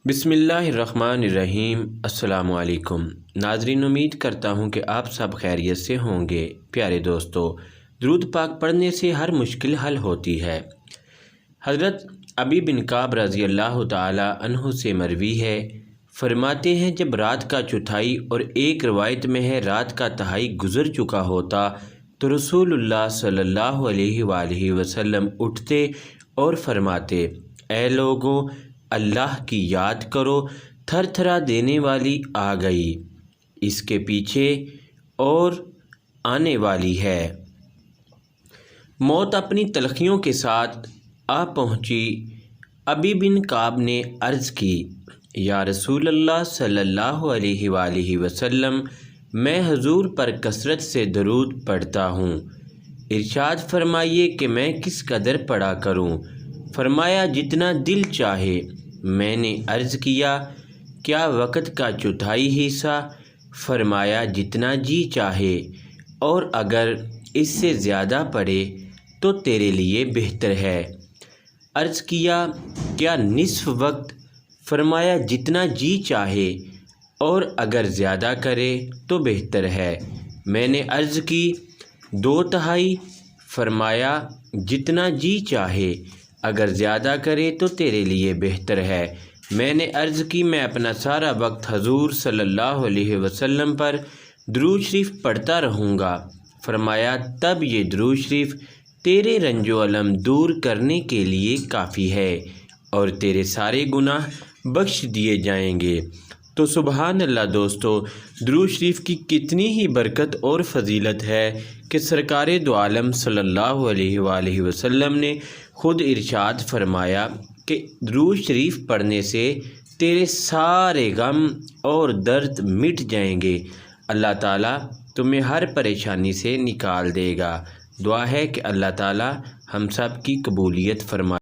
بسم اللہ الرحمن الرحیم۔ السلام علیکم ناظرین، امید کرتا ہوں کہ آپ سب خیریت سے ہوں گے۔ پیارے دوستو، درود پاک پڑھنے سے ہر مشکل حل ہوتی ہے۔ حضرت ابی بن کعب رضی اللہ تعالی عنہ سے مروی ہے، فرماتے ہیں جب رات کا چوتھائی اور ایک روایت میں ہے رات کا تہائی گزر چکا ہوتا تو رسول اللہ صلی اللہ علیہ وآلہ وسلم اٹھتے اور فرماتے، اے لوگوں، اللہ کی یاد کرو، تھر تھرا دینے والی آ گئی، اس کے پیچھے اور آنے والی ہے۔ موت اپنی تلخیوں کے ساتھ آ پہنچی۔ ابی بن کعب نے عرض کی، یا رسول اللہ صلی اللہ علیہ وآلہ وسلم، میں حضور پر کثرت سے درود پڑھتا ہوں، ارشاد فرمائیے کہ میں کس قدر پڑھا کروں؟ فرمایا جتنا دل چاہے۔ میں نے عرض کیا، کیا وقت کا چوتھائی حصہ؟ فرمایا جتنا جی چاہے، اور اگر اس سے زیادہ پڑھے تو تیرے لیے بہتر ہے۔ عرض کیا، کیا نصف وقت؟ فرمایا جتنا جی چاہے، اور اگر زیادہ کرے تو بہتر ہے۔ میں نے عرض کی، 2/3؟ فرمایا جتنا جی چاہے، اگر زیادہ کرے تو تیرے لیے بہتر ہے۔ میں نے عرض کی، میں اپنا سارا وقت حضور صلی اللہ علیہ وسلم پر درود شریف پڑھتا رہوں گا۔ فرمایا تب یہ درود شریف تیرے رنج و الم دور کرنے کے لیے کافی ہے اور تیرے سارے گناہ بخش دیے جائیں گے۔ تو سبحان اللہ دوستو، درود شریف کی کتنی ہی برکت اور فضیلت ہے کہ سرکار دو عالم صلی اللہ علیہ وآلہ وسلم نے خود ارشاد فرمایا کہ درود شریف پڑھنے سے تیرے سارے غم اور درد مٹ جائیں گے، اللہ تعالیٰ تمہیں ہر پریشانی سے نکال دے گا۔ دعا ہے کہ اللہ تعالیٰ ہم سب کی قبولیت فرمائے۔